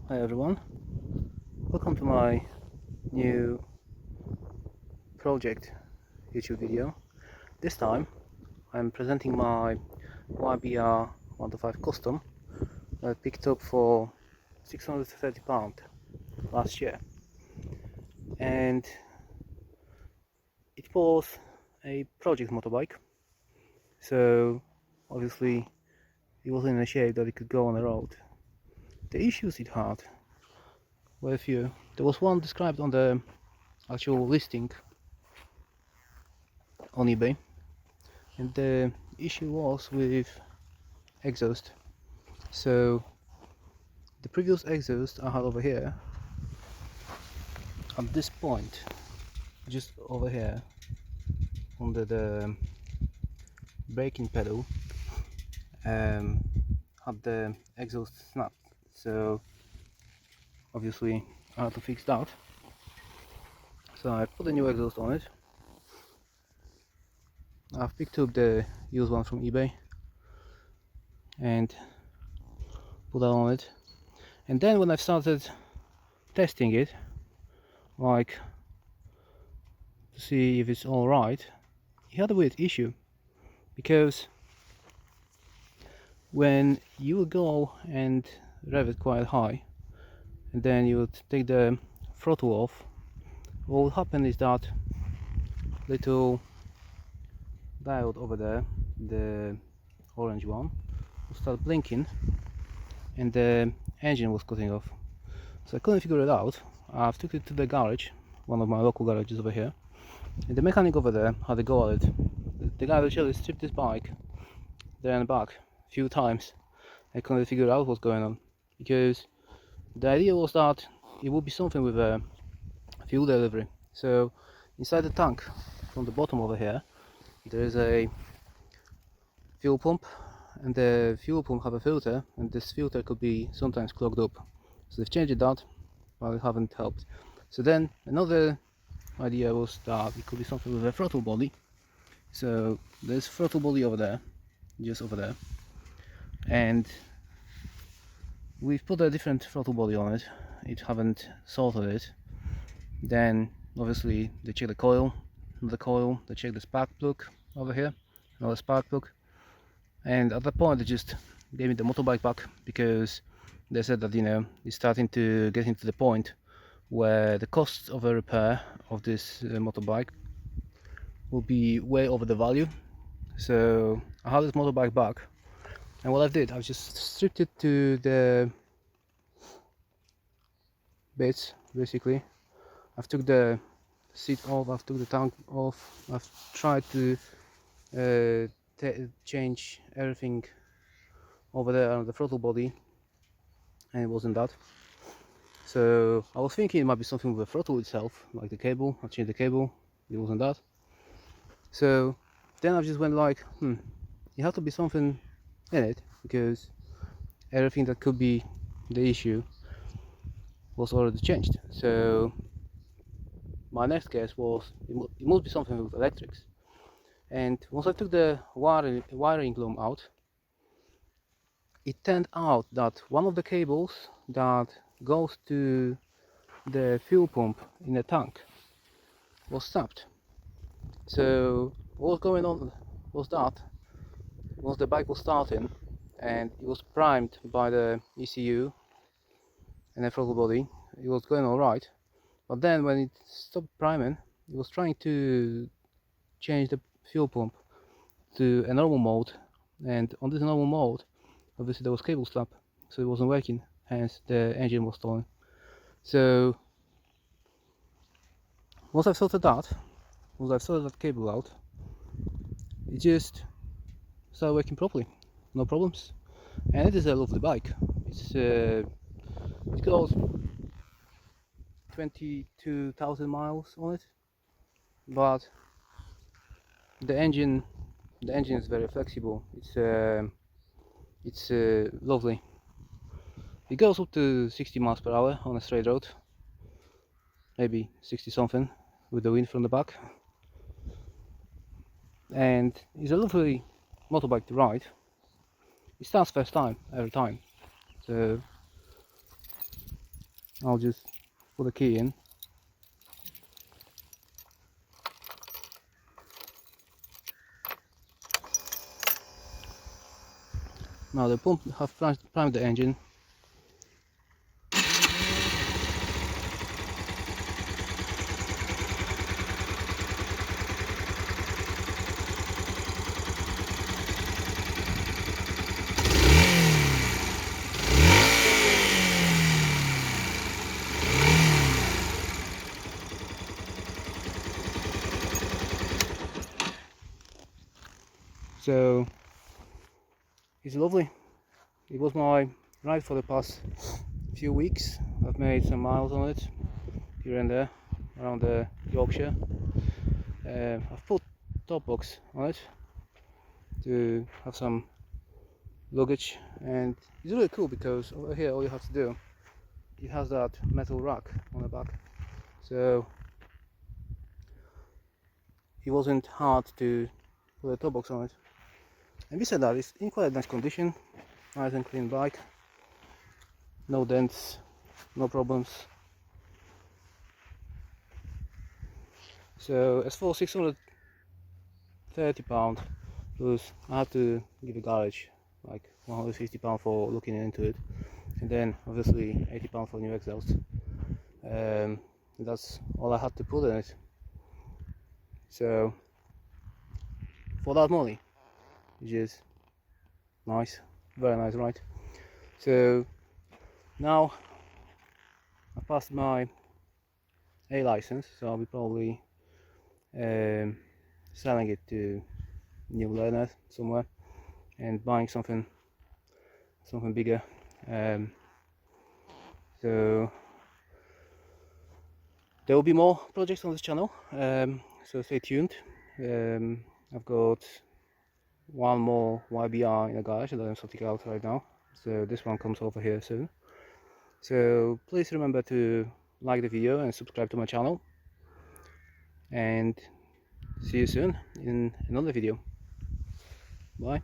Hi everyone, welcome to my new project YouTube video. This time I'm presenting my YBR 125 Custom that I picked up for £630 last year, and it was a project motorbike, so obviously it wasn't in a shape that it could go on the road. The issues it had were a few. There was one described on the actual listing on eBay, and the issue was with exhaust. So the previous exhaust I had over here, at this point, just over here under the braking pedal, had the exhaust snapped. So obviously I had to fix that. So I put a new exhaust on it. I've picked up the used one from eBay and put that on it. And then when I started testing it, like to see if it's alright, it had a weird issue, because when you would go and rev it quite high and then you would take the throttle off, what would happen is that little diode over there, the orange one, would start blinking and the engine was cutting off. So I couldn't figure it out. I've took it to the garage, one of my local garages over here, and the mechanic over there had a go at it. The guy actually stripped his bike there and back a few times. I couldn't figure out what's going on, because the idea was that it would be something with a fuel delivery. So inside the tank, from the bottom over here, there is a fuel pump, and the fuel pump have a filter, and this filter could be sometimes clogged up. So they've changed that, but it haven't helped. So then another idea was that it could be something with a throttle body. So there's throttle body over there, just over there, and we've put a different throttle body on it. It haven't sorted it. Then obviously they check the coil, they check the spark plug over here, another spark plug, and at that point they just gave me the motorbike back, because they said that, you know, it's starting to get into the point where the cost of a repair of this motorbike will be way over the value. So I have this motorbike back, and what I did, I've just stripped it to the bits basically. I've took the seat off, I've took the tank off, I've tried to change everything over there on the throttle body, and it wasn't that. So I was thinking it might be something with the throttle itself, like the cable. I changed the cable, it wasn't that. So then I just went like, it had to be something in it, because everything that could be the issue was already changed. So my next guess was it must be something with electrics. And once I took the wiring loom out, it turned out that one of the cables that goes to the fuel pump in the tank was snapped. So what was going on was that once the bike was starting and it was primed by the ECU and the throttle body, it was going alright. But then when it stopped priming, it was trying to change the fuel pump to a normal mode, and on this normal mode obviously there was cable slap, so it wasn't working, hence the engine was stalling. So once I've sorted that cable out, it just started working properly, no problems. And it is a lovely bike. It goes 22,000 miles on it, but the engine is very flexible. It's lovely. It goes up to 60 miles per hour on a straight road, maybe 60 something with the wind from the back, and it's a lovely motorbike to ride. It starts first time every time. So I'll just put the key in. Now the pump have primed the engine. So it's lovely. It was my ride for the past few weeks. I've made some miles on it here and there around the Yorkshire. I've put top box on it to have some luggage, and it's really cool because over here all you have to do, it has that metal rack on the back, so it wasn't hard to put a top box on it. And besides that, it's in quite nice condition, nice and clean bike, no dents, no problems. So as for £630, plus I had to give a garage like £150 for looking into it, and then obviously £80 for new exhaust. That's all I had to put in it. So for that money, which is nice, very nice, right? So now I passed my A license, so I'll be probably selling it to new learners somewhere and buying something bigger. So there will be more projects on this channel, so stay tuned. I've got one more YBR in the garage that I'm sorting out right now, so this one comes over here soon. So please remember to like the video and subscribe to my channel, and see you soon in another video. Bye.